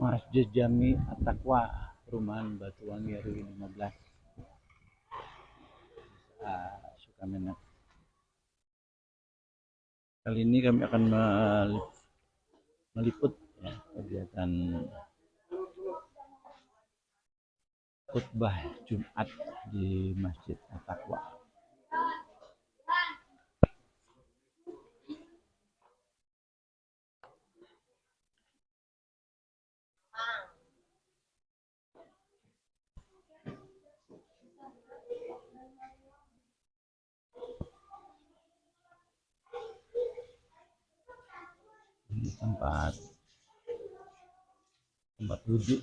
Masjid Jami At-Taqwa, Perumahan Batuwangi RW 15, Sukamenet. Kali ini kami akan meliput ya, kegiatan khutbah Jumat di Masjid At-Taqwa. Ini tempat duduk.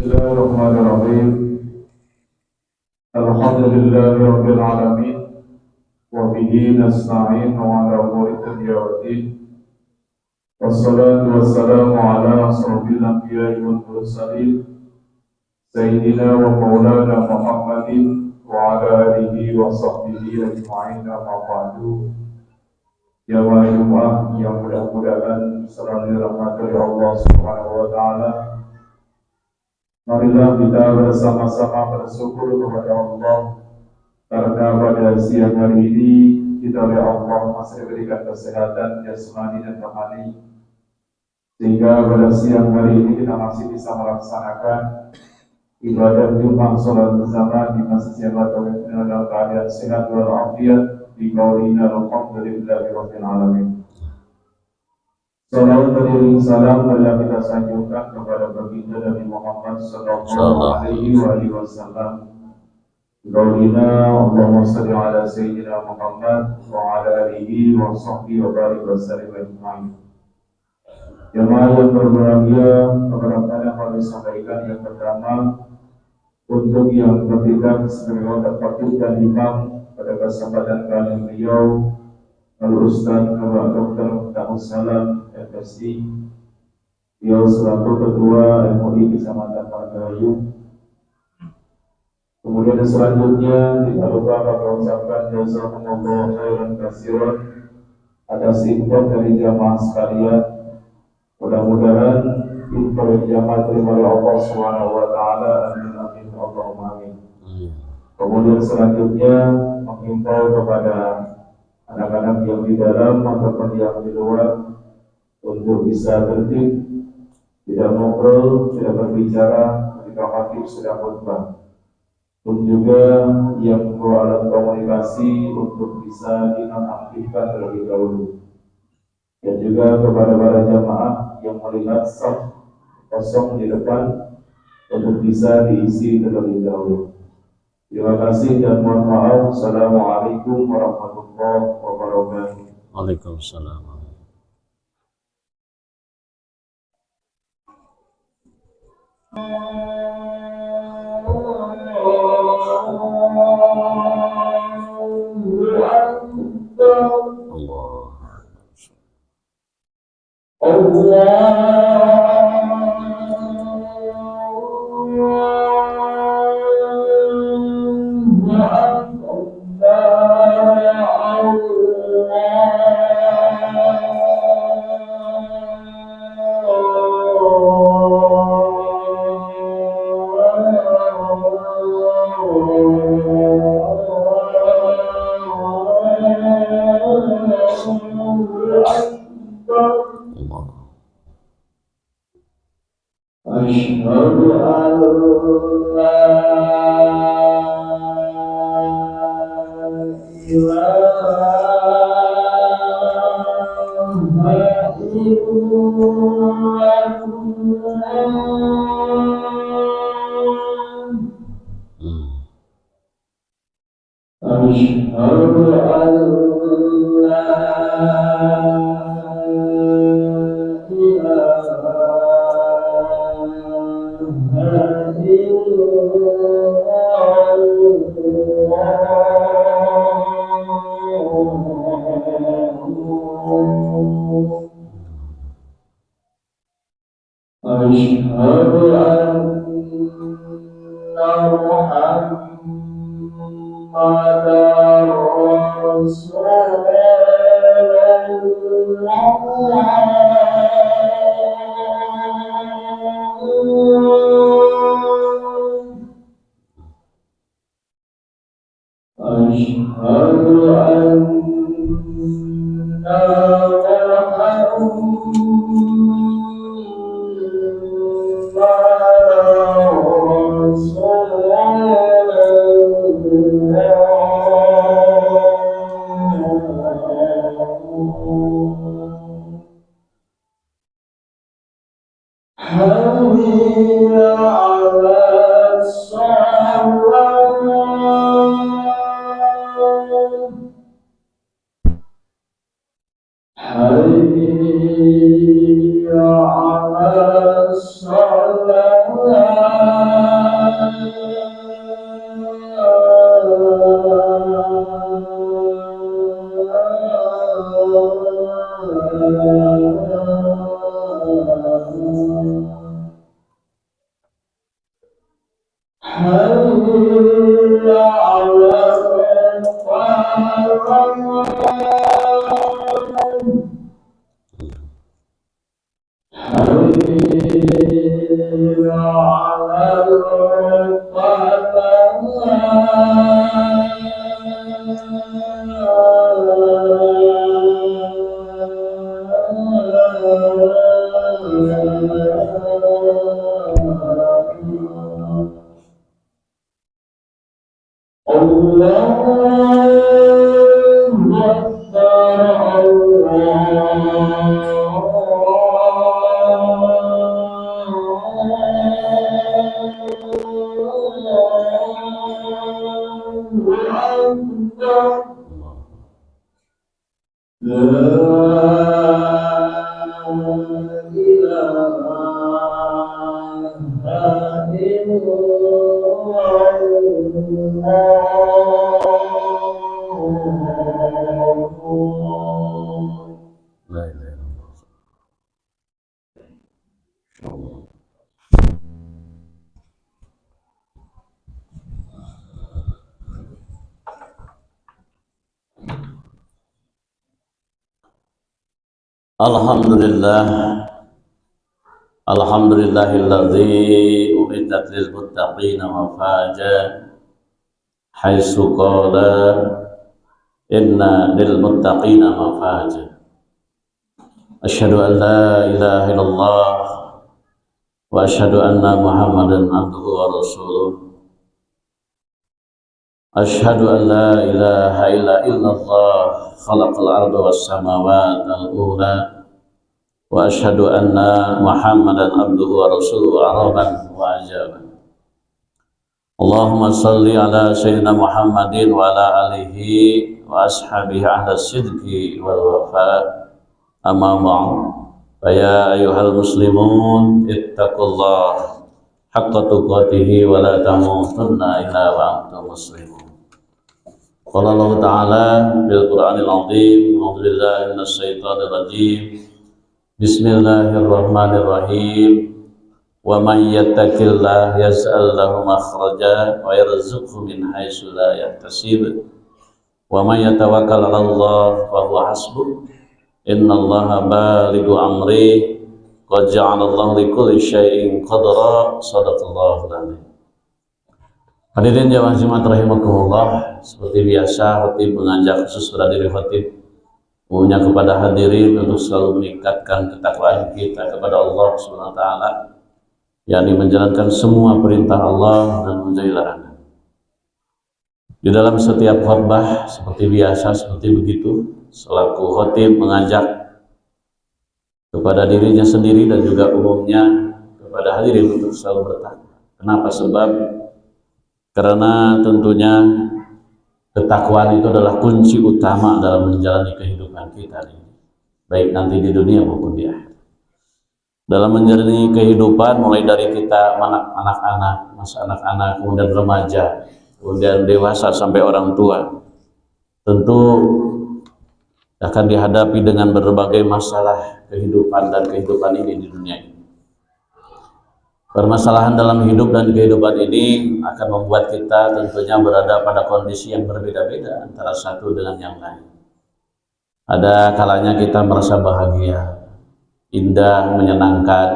Bismillahirrahmanirrahim. Alhamdulillahi rabbil alamin wa bihi nasta'in ala umuri dunya waddin. Wassalatu wassalamu ala asrofil anbiya'i wal mursalin sayyidina wa maulana Muhammadin wa ala alihi wa sahbihi ajma'in, amma ba'du. Jamaah Jumat yang mudah-mudahan selalu dirahmati Allah Subhanahu wa taala. Marilah kita bersama-sama bersyukur kepada Allah karena pada siang hari ini kita oleh Allah masih diberikan kesehatan jasmani dan rohani, sehingga pada siang hari ini kita masih bisa melaksanakan ibadah Jumat sholat bersama di Masjid At-Taqwa dalam keadaan sehat walafiat di qaulina alhamdulillahi rabbil alamin. Salawat dan salam telah kita sanjungkan kepada baginda Nabi Muhammad sallallahu alaihi wasallam. Qaulina Allahumma shalli ala sayyidina Muhammad wa ala alihi wa sahbihi wa barik wa sallim ajma'in. Jemaah yang berbahagia, keberatan yang kami sampaikan yang pertama untuk yang ketiga sebagai watak patut dan imam pada kesempatan kali beliau Al-Ustaz Bapak Dr. Darussalam FSI, beliau selaku Ketua MUI Kecamatan Margahayu. Kemudian selanjutnya tidak lupa kami ucapkan jazakumullah khairan katsiran atas info dari jamaah sekalian. Mudah-mudahan info dari jamaah terima oleh Allah Subhanahu wa taala. Amin amin Allahumma amin. Kemudian selanjutnya mengimbau kepada anak-anak yang di dalam ataupun yang di luar untuk bisa tertib, tidak ngobrol, tidak berbicara ketika khatib sedang khutbah. Dan juga yang membawa alat komunikasi untuk bisa dinonaktifkan terlebih dahulu. Dan juga kepada para jamaah yang melihat saf kosong di depan untuk bisa diisi terlebih dahulu. Terima kasih dan mohon maaf. Assalamualaikum warahmatullahi wabarakatuh. Waalaikumsalam. Asyhadu an la ilaha illallah. Asyhadu an la ilaha illallah. Alhamdulillah, alhamdulillahilladzi u'iddat lil muttaqina mafaja haitsu qala inna lil muttaqina mafaja. Asyhadu an la ilaha illallah wa asyhadu anna Muhammadan abduhu wa rasuluh. Asyhadu an la ilaha illallah khalaqal arda was samawati wal ula wa asyhadu anna Muhammadan abduhu wa rasuluhu araban wa ajaban. Allahumma salli ala sayyidina Muhammadin wa ala alihi wa ashabihi ahla sidqi wal wafa. Amma ba'd. Fa ya ayyuhal muslimun ittaqullah haqqa tuqatih wa la tamutunna illa wa antum muslimun. Qala Allah Ta'ala bil Qur'anil Azim, a'udzu billahi minasy syaithanir rajim. Bismillahirrahmanirrahim. Wa may yattaqillah yaj'al lahu makhraja wa yarzuqhu min haitsu la yahtasib. Wa may yatawakkal 'ala Allah fa huwa hasbuh. Innallaha balighu amri qad ja'ala Allahu likulli syai'in qadra. Shadaqallahul azim. Hadirin jamaah Jumat rahimakumullah, seperti biasa khatib mengajak khusus pada diri khatib umumnya kepada hadirin untuk selalu meningkatkan ketakwaan kita kepada Allah Subhanahu wa taala, yakni menjalankan semua perintah Allah dan menjauhi larangan. Di dalam setiap khutbah seperti biasa seperti begitu, selaku khatib mengajak kepada dirinya sendiri dan juga umumnya kepada hadirin untuk selalu bertakwa. Kenapa? Sebab karena tentunya ketakwaan itu adalah kunci utama dalam menjalani kehidupan kita ini, baik nanti di dunia maupun di akhirat. Dalam menjalani kehidupan mulai dari kita anak-anak, masa anak-anak, kemudian remaja, kemudian dewasa sampai orang tua, tentu akan dihadapi dengan berbagai masalah kehidupan dan kehidupan ini di dunia ini. Permasalahan dalam hidup dan kehidupan ini akan membuat kita tentunya berada pada kondisi yang berbeda-beda antara satu dengan yang lain. Ada kalanya kita merasa bahagia, indah, menyenangkan,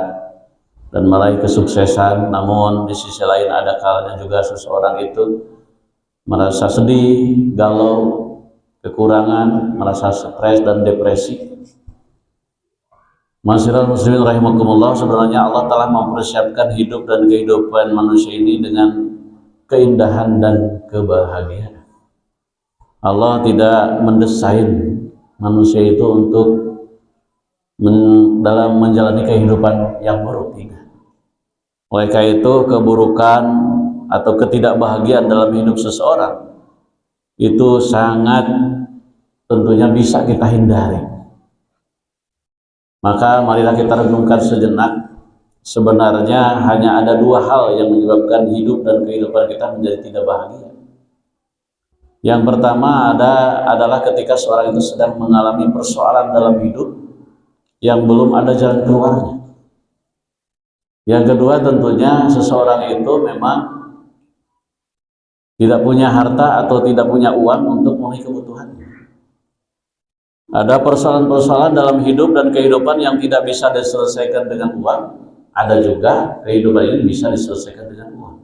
dan meraih kesuksesan. Namun di sisi lain ada kalanya juga seseorang itu merasa sedih, galau, kekurangan, merasa stres dan depresi. Masyiral muslimin rahimakumullah, sebenarnya Allah telah mempersiapkan hidup dan kehidupan manusia ini dengan keindahan dan kebahagiaan. Allah tidak mendesain manusia itu untuk dalam menjalani kehidupan yang buruk, tidak. Oleh karena itu, keburukan atau ketidakbahagiaan dalam hidup seseorang itu sangat tentunya bisa kita hindari. Maka marilah kita renungkan sejenak, sebenarnya hanya ada dua hal yang menyebabkan hidup dan kehidupan kita menjadi tidak bahagia. Yang pertama adalah ketika seorang itu sedang mengalami persoalan dalam hidup yang belum ada jalan keluarnya. Yang kedua tentunya seseorang itu memang tidak punya harta atau tidak punya uang untuk memenuhi kebutuhannya. Ada persoalan-persoalan dalam hidup dan kehidupan yang tidak bisa diselesaikan dengan uang. Ada juga kehidupan ini bisa diselesaikan dengan uang.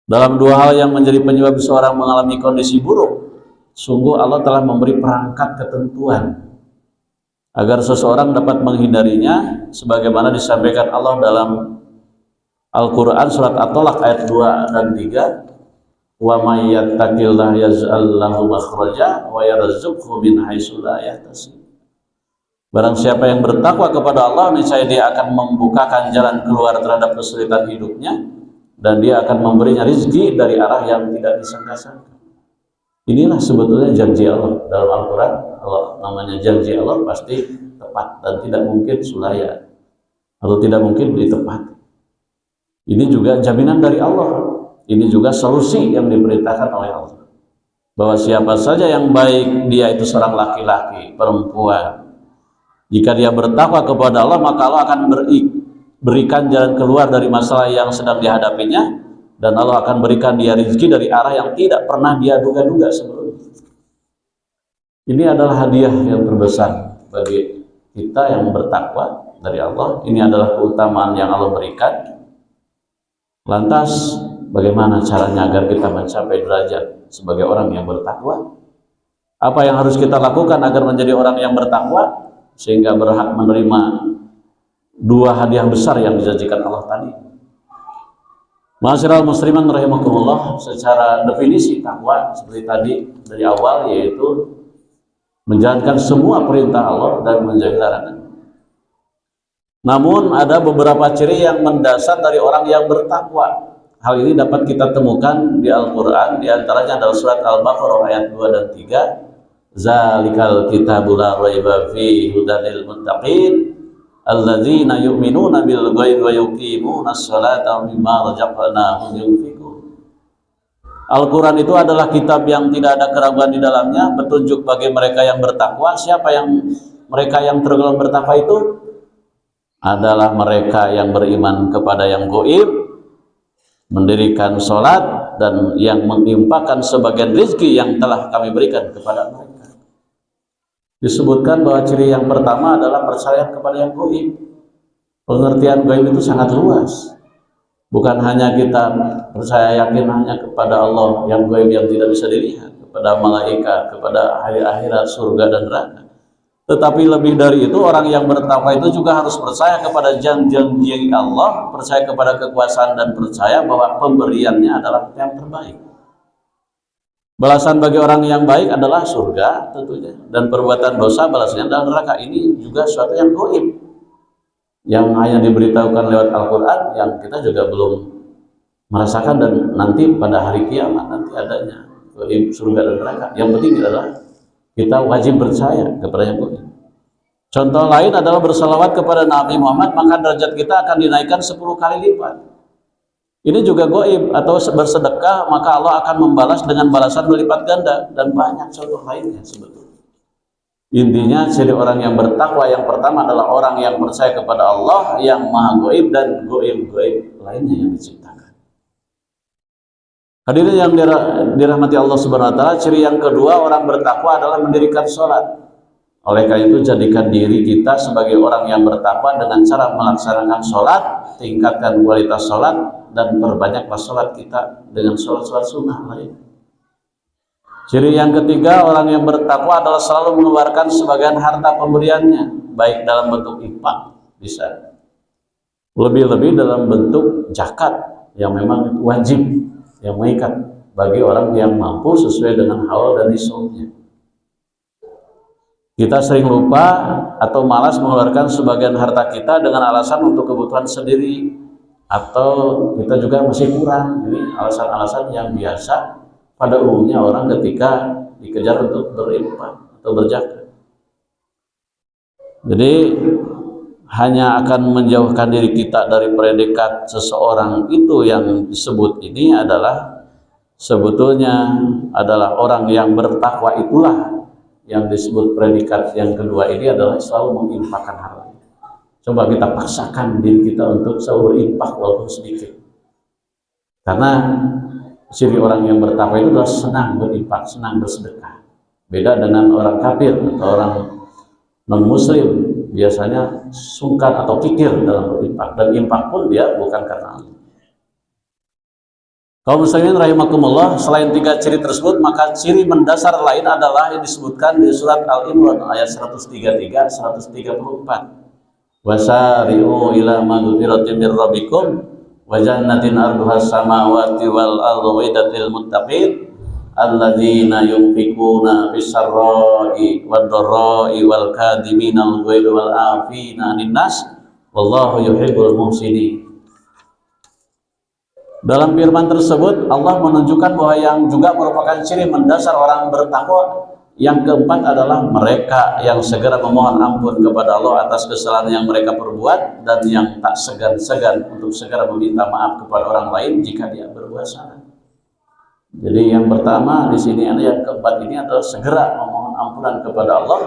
Dalam dua hal yang menjadi penyebab seorang mengalami kondisi buruk, sungguh Allah telah memberi perangkat ketentuan agar seseorang dapat menghindarinya, sebagaimana disampaikan Allah dalam Al-Quran surat At-Tolaq ayat 2 dan 3. Wa may yattaqillah yaj'al lahu makhraja wa yarzuqhu min haitsu la yahtasib. Barang siapa yang bertakwa kepada Allah, niscaya dia akan membukakan jalan keluar terhadap kesulitan hidupnya, dan dia akan memberinya rezeki dari arah yang tidak disangka-sangka. Inilah sebetulnya janji Allah dalam Al-Quran. Kalau namanya janji Allah pasti tepat dan tidak mungkin sulaya atau tidak mungkin ditepati. Ini juga jaminan dari Allah. Ini juga solusi yang diperintahkan oleh Allah, bahwa siapa saja yang baik, dia itu seorang laki-laki, perempuan, jika dia bertakwa kepada Allah, maka Allah akan berikan jalan keluar dari masalah yang sedang dihadapinya, dan Allah akan berikan dia rezeki dari arah yang tidak pernah dia duga-duga sebelumnya. Ini adalah hadiah yang terbesar bagi kita yang bertakwa dari Allah. Ini adalah keutamaan yang Allah berikan. Lantas bagaimana caranya agar kita mencapai derajat sebagai orang yang bertakwa? Apa yang harus kita lakukan agar menjadi orang yang bertakwa sehingga berhak menerima dua hadiah besar yang dijanjikan Allah tadi? Ma'asyiral muslimin rahimakumullah, secara definisi takwa seperti tadi dari awal, yaitu menjalankan semua perintah Allah dan menjauhi larangan. Namun ada beberapa ciri yang mendasar dari orang yang bertakwa. Hal ini dapat kita temukan di Al-Quran, diantaranya adalah surat Al-Baqarah ayat 2 dan 3. Zalikal kitabul la raiba fihi hudan lil muttaqin alladzina yu'minuna bil ghaibi wa yuqimunas salata wa mimma razaqnahum yunfiqun. Al-Quran itu adalah kitab yang tidak ada keraguan di dalamnya, petunjuk bagi mereka yang bertakwa. Siapa yang mereka yang tergolong bertakwa itu? Adalah mereka yang beriman kepada yang gaib, mendirikan sholat, dan yang menginfakkan sebagian rezeki yang telah kami berikan kepada mereka. Disebutkan bahwa ciri yang pertama adalah percaya kepada yang gaib. Pengertian gaib itu sangat luas. Bukan hanya kita percaya yakin hanya kepada Allah yang gaib yang tidak bisa dilihat, kepada malaikat, kepada hari akhirat, surga dan neraka. Tetapi lebih dari itu, orang yang bertakwa itu juga harus percaya kepada janji Allah, percaya kepada kekuasaan, dan percaya bahwa pemberiannya adalah yang terbaik. Balasan bagi orang yang baik adalah surga tentunya, dan perbuatan dosa balasannya adalah neraka. Ini juga suatu yang gaib, yang hanya diberitahukan lewat Al-Quran, yang kita juga belum merasakan, dan nanti pada hari kiamat nanti adanya gaib, surga dan neraka. Yang penting adalah kita wajib percaya kepada yang gaib. Contoh lain adalah bersalawat kepada Nabi Muhammad, maka derajat kita akan dinaikkan 10 kali lipat. Ini juga gaib. Atau bersedekah, maka Allah akan membalas dengan balasan berlipat ganda, dan banyak contoh lainnya sebetulnya. Intinya ciri orang yang bertakwa yang pertama adalah orang yang percaya kepada Allah yang maha gaib dan gaib-gaib lainnya yang diciptakan. Hadirin yang dirahmati Allah Subhanahu wa taala, ciri yang kedua orang bertakwa adalah mendirikan sholat. Oleh karena itu, jadikan diri kita sebagai orang yang bertakwa dengan cara melaksanakan sholat, tingkatkan kualitas sholat, dan perbanyaklah sholat kita dengan sholat-sholat sunnah lain. Ciri yang ketiga, orang yang bertakwa adalah selalu mengeluarkan sebagian harta pemberiannya, baik dalam bentuk infak, bisa lebih-lebih dalam bentuk zakat yang memang wajib, yang mengikat bagi orang yang mampu sesuai dengan haul dan nisabnya. Kita sering lupa atau malas mengeluarkan sebagian harta kita dengan alasan untuk kebutuhan sendiri, atau kita juga masih kurang. Ini alasan-alasan yang biasa pada umumnya orang ketika dikejar untuk berinfak atau berzakat. Jadi hanya akan menjauhkan diri kita dari predikat seseorang itu yang disebut ini adalah sebetulnya adalah orang yang bertakwa, itulah yang disebut predikat yang kedua ini adalah selalu menginfakkan harta. Coba kita paksakan diri kita untuk selalu berinfak walaupun sedikit, karena ciri orang yang bertakwa itu adalah senang berinfak, senang bersedekah. Beda dengan orang kafir atau orang non-muslim, biasanya sungkan atau kikir dalam berinfak, dan infak pun dia bukan karena Allah. Kaum muslimin rahimakumullah, selain tiga ciri tersebut, maka ciri mendasar lain adalah yang disebutkan di surat Al-Imran ayat 133 134. Wasari'u ila magfiratin mir rabbikum wa jannatin arduhas samawati wal ardu uiddatil muttaqin alladzina yunfikuna fis sarra'i wad dharra'i wal kadhiminal ghaidha wal 'afina 'anil nas wallahu yuhibbul muhsinin. Dalam firman tersebut Allah menunjukkan bahwa yang juga merupakan ciri mendasar orang bertakwa yang keempat adalah mereka yang segera memohon ampun kepada Allah atas kesalahan yang mereka perbuat, dan yang tak segan-segan untuk segera meminta maaf kepada orang lain jika dia berbuat salah. Jadi yang pertama di sini ada, yang keempat ini adalah segera memohon ampunan kepada Allah,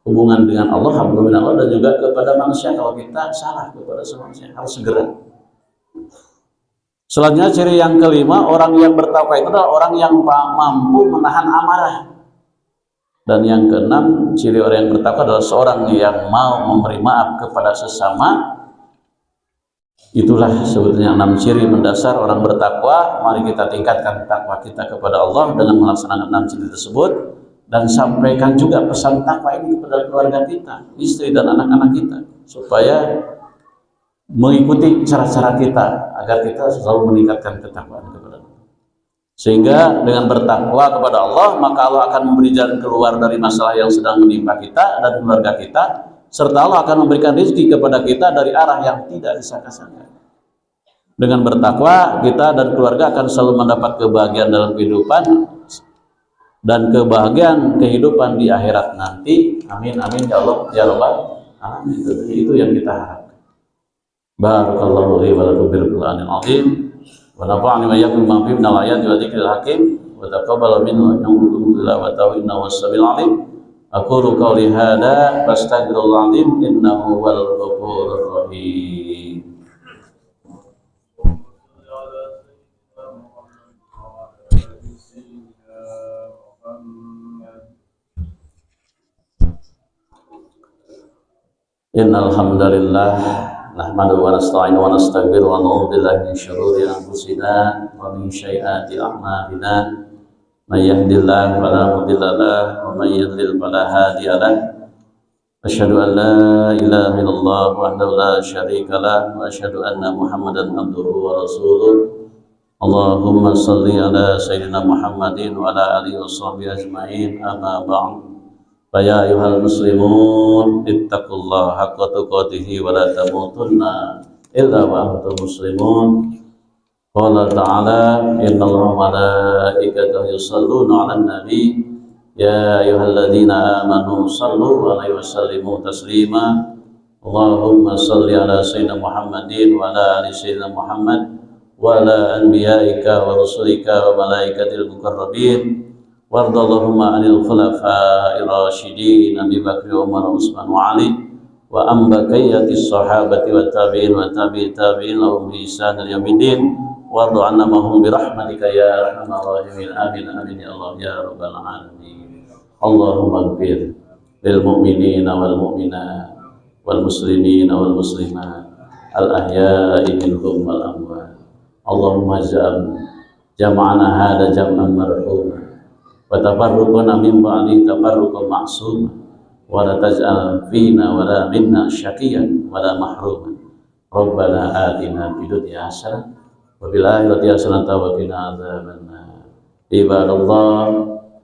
hubungan dengan Allah, hubungan dengan Allah, dan juga kepada manusia. Kalau kita salah kepada manusia harus segera. Selanjutnya ciri yang kelima, orang yang bertakwa itu adalah orang yang mampu menahan amarah. Dan yang keenam, ciri orang yang bertakwa adalah seorang yang mau memberi maaf kepada sesama. Itulah sebetulnya 6 ciri mendasar orang bertakwa. Mari kita tingkatkan takwa kita kepada Allah dengan melaksanakan 6 ciri tersebut, dan sampaikan juga pesan takwa ini kepada keluarga kita, istri dan anak-anak kita, supaya mengikuti cara-cara kita agar kita selalu meningkatkan ketakwaan kepada Allah. Sehingga dengan bertakwa kepada Allah, maka Allah akan memberi jalan keluar dari masalah yang sedang menimpa kita dan keluarga kita, serta Allah akan memberikan rezeki kepada kita dari arah yang tidak disangka-sangka. Dengan bertakwa, kita dan keluarga akan selalu mendapat kebahagiaan dalam kehidupan dan kebahagiaan kehidupan di akhirat nanti. Amin amin ya Allah ya Rabbal alamin. Itu yang kita harapkan. Barakallahu li wa lakum bil Qur'anil azim. Wa nafa'ani wa iyyakum bima fihi minal ayati wa dzikril hakim wa taqabbal minna innahu tilawatahu innahu was-sami'ul 'alim. Aqulu qawli hadza fastaghfirullahal 'azim innahu wal ghafurur rahim. Innal hamdalillah nahmaduhu wa nasta'inuhu wa nastaghfiruhu wa na'udzu billahi min shururi anfusina wa min sayyiati a'malina. May yahdihillahu fala mudilla lahu wa may yudlil fala hadiya lahu. Asyhadu an la ilaha illallah wahdahu la syarika lahu wa asyhadu anna Muhammadan abduhu wa rasuluh. Allahumma shalli ala sayyidina Muhammadin wa ala alihi washabbihi ajmain. Amma ba'd. Ya ayyuhal muslimun ittaqullaha haqqa tuqatih wa la tamutunna illa wa antum muslimun. Qala ta'ala innallaha wa malaikatahu yusholluna 'alan nabi ya ayyuhalladzina amanu shallu 'alaihi wa sallimu taslima. Allahumma shalli ala sayyidina Muhammadin wa ala ali sayyidina Muhammad wa ala anbiya'ika wa rusulika wa malaikatil muqarrabin وارض اللهم عن الخلفاء الراشدين أبي بكر وعمر وعثمان وعلي وعن بقية الصحابة والتابعين وتابعي التابعين لهم بإحسان إلى يوم الدين وارض عنا معهم برحمتك يا أرحم الراحمين آمين آمين يا الله يا رب العالمين. اللهم اغفر للمؤمنين والمؤمنات والمسلمين والمسلمات الأحياء منهم والأموات. اللهم اجعل جمعنا هذا جمعا مرحوما وتفرقنا من بعده تفرقا معصوما ولا تجعل فينا ولا منا شقيا ولا محروما. ربنا آتنا في الدنيا حسنة وفي الآخرة حسنة وقنا عذاب النار. عباد الله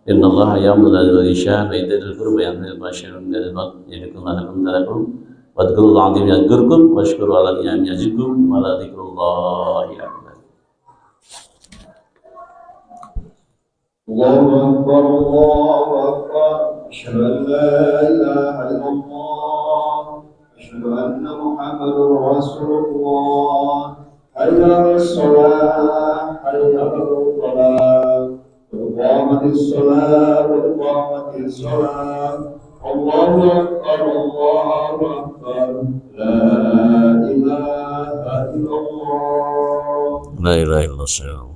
إن الله يأمر بالإحسان وإيتاء ذي القربى وينهى عن الفحشاء والمنكر والبغي يعظكم لعلكم تذكرون واذكروا الله العظيم يذكركم واشكروا على نعمه يزدكم ولذكر الله أكبر. الله أكبر الله أكبر أشهد أن لا إله إلا الله أشهد أن محمدا رسول الله حي على الصلاة حي على الفلاح قد قامت الصلاة قد قامت الصلاة الله أكبر الله أكبر لا إله إلا الله لا إله إلا الله.